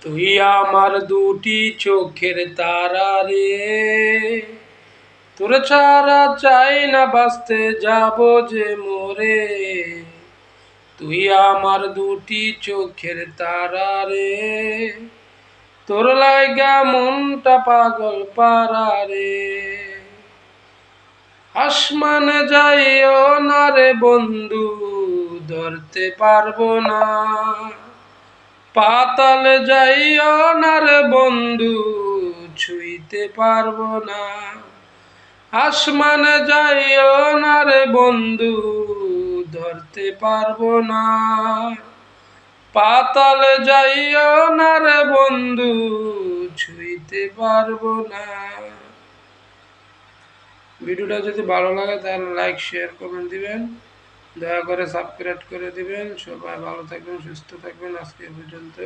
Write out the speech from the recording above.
তুই আমার দুটি চোখের তারা রে, তোর ছাড়া চাই না বাঁচতে যাব যে মরে। তুই আমার দুটি চোখের তারা রে, তোর লাইগা মনটা পাগল পারা রে। আসমানে যাইও না রে বন্ধু, ধরতে পারবো না। পাতালে যাইও না রে বন্ধু, ছুঁইতে পারবো না। আসমানে যাইও না রে বন্ধু, ধরতে পারবো না। পাতালে যাইও না রে বন্ধু, ছুঁইতে পারবো না। ভিডিওটা যদি ভালো লাগে তাহলে লাইক শেয়ার কমেন্ট দিবেন, দয়া করে সাবস্ক্রাইব করে দিবেন। সবাই ভালো থাকবেন, সুস্থ থাকবেন। আজকে পর্যন্ত।